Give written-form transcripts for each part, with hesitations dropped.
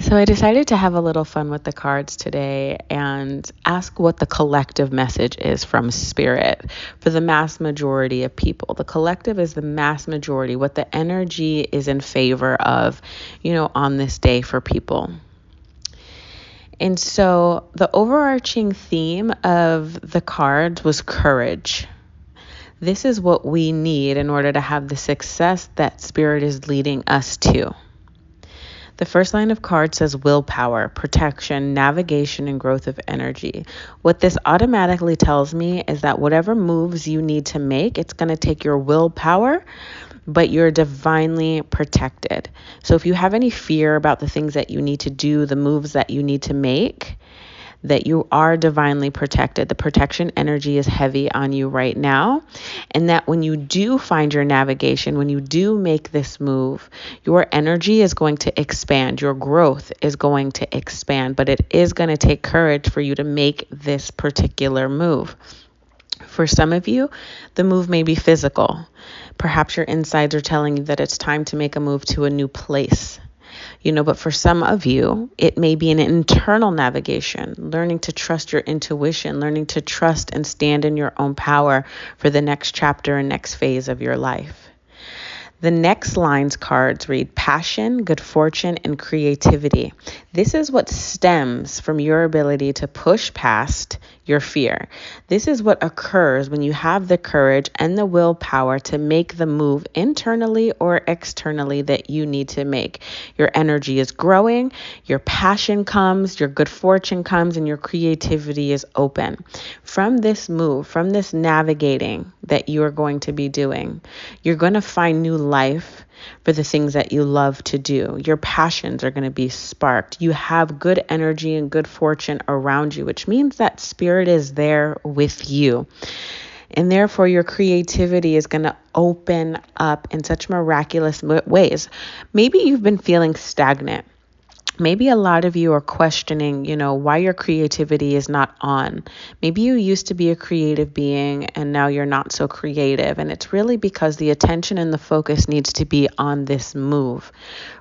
So I decided to have a little fun with the cards today and ask what the collective message is from Spirit for the mass majority of people. The collective is the mass majority, what the energy is in favor of, on this day for people. And so the overarching theme of the cards was courage. This is what we need in order to have the success that Spirit is leading us to. The first line of cards says willpower, protection, navigation, and growth of energy. What this automatically tells me is that whatever moves you need to make, it's going to take your willpower, but you're divinely protected. So if you have any fear about the things that you need to do, the moves that you need to make, that you are divinely protected. The protection energy is heavy on you right now. And that when you do find your navigation, when you do make this move, your energy is going to expand. Your growth is going to expand. But it is going to take courage for you to make this particular move. For some of you, the move may be physical. Perhaps your insides are telling you that it's time to make a move to a new place. But for some of you, it may be an internal navigation, learning to trust your intuition, learning to trust and stand in your own power for the next chapter and next phase of your life. The next line's cards read passion, good fortune, and creativity. This is what stems from your ability to push past your fear. This is what occurs when you have the courage and the willpower to make the move internally or externally that you need to make. Your energy is growing, your passion comes, your good fortune comes, and your creativity is open. From this move, from this navigating that you are going to be doing, you're going to find new life for the things that you love to do. Your passions are going to be sparked. You have good energy and good fortune around you, which means that Spirit is there with you. And therefore, your creativity is going to open up in such miraculous ways. Maybe you've been feeling stagnant. Maybe a lot of you are questioning, why your creativity is not on. Maybe you used to be a creative being and now you're not so creative. And it's really because the attention and the focus needs to be on this move.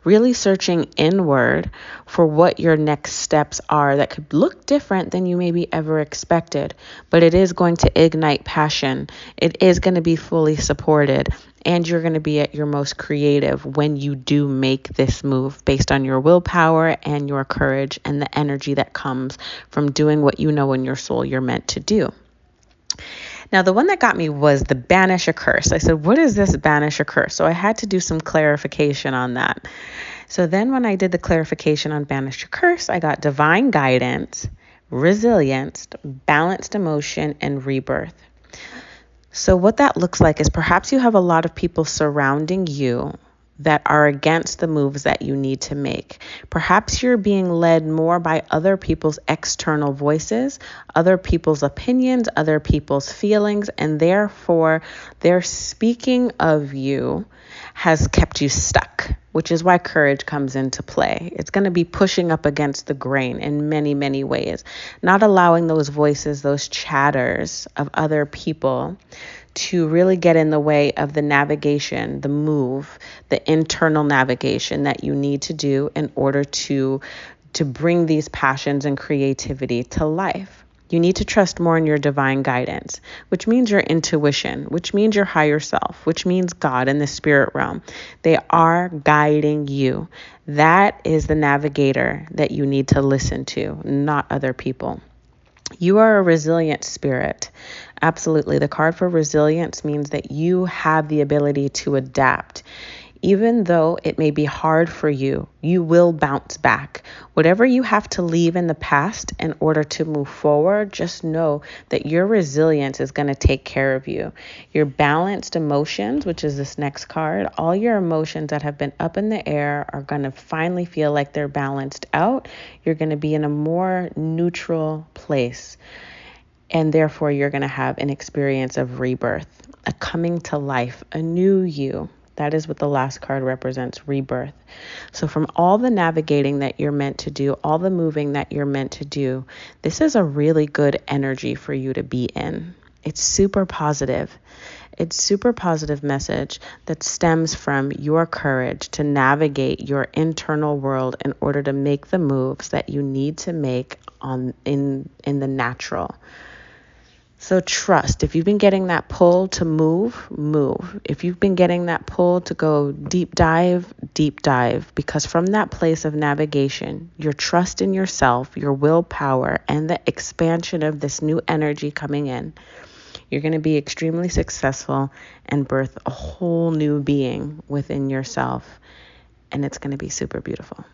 Really searching inward for what your next steps are that could look different than you maybe ever expected. But it is going to ignite passion. It is going to be fully supported. And you're going to be at your most creative when you do make this move based on your willpower and your courage and the energy that comes from doing what you know in your soul you're meant to do. Now, the one that got me was the banish a curse. I said, what is this banish a curse? So I had to do some clarification on that. So then when I did the clarification on banish a curse, I got divine guidance, resilience, balanced emotion, and rebirth. So what that looks like is perhaps you have a lot of people surrounding you that are against the moves that you need to make. Perhaps you're being led more by other people's external voices, other people's opinions, other people's feelings, and therefore their speaking of you has kept you stuck, which is why courage comes into play. It's going to be pushing up against the grain in many, many ways, not allowing those voices, those chatters of other people to really get in the way of the navigation, the move, the internal navigation that you need to do in order to bring these passions and creativity to life. You need to trust more in your divine guidance, which means your intuition, which means your higher self, which means God and the spirit realm. They are guiding you. That is the navigator that you need to listen to, not other people. You are a resilient spirit. Absolutely. The card for resilience means that you have the ability to adapt. Even though it may be hard for you, you will bounce back. Whatever you have to leave in the past in order to move forward, just know that your resilience is going to take care of you. Your balanced emotions, which is this next card, all your emotions that have been up in the air are going to finally feel like they're balanced out. You're going to be in a more neutral place. And therefore, you're going to have an experience of rebirth, a coming to life, a new you. That is what the last card represents, rebirth. So from all the navigating that you're meant to do, all the moving that you're meant to do, this is a really good energy for you to be in. It's super positive. It's super positive message that stems from your courage to navigate your internal world in order to make the moves that you need to make in the natural. So trust. If you've been getting that pull to move, move. If you've been getting that pull to go deep dive, because from that place of navigation, your trust in yourself, your willpower, and the expansion of this new energy coming in, you're going to be extremely successful and birth a whole new being within yourself. And it's going to be super beautiful.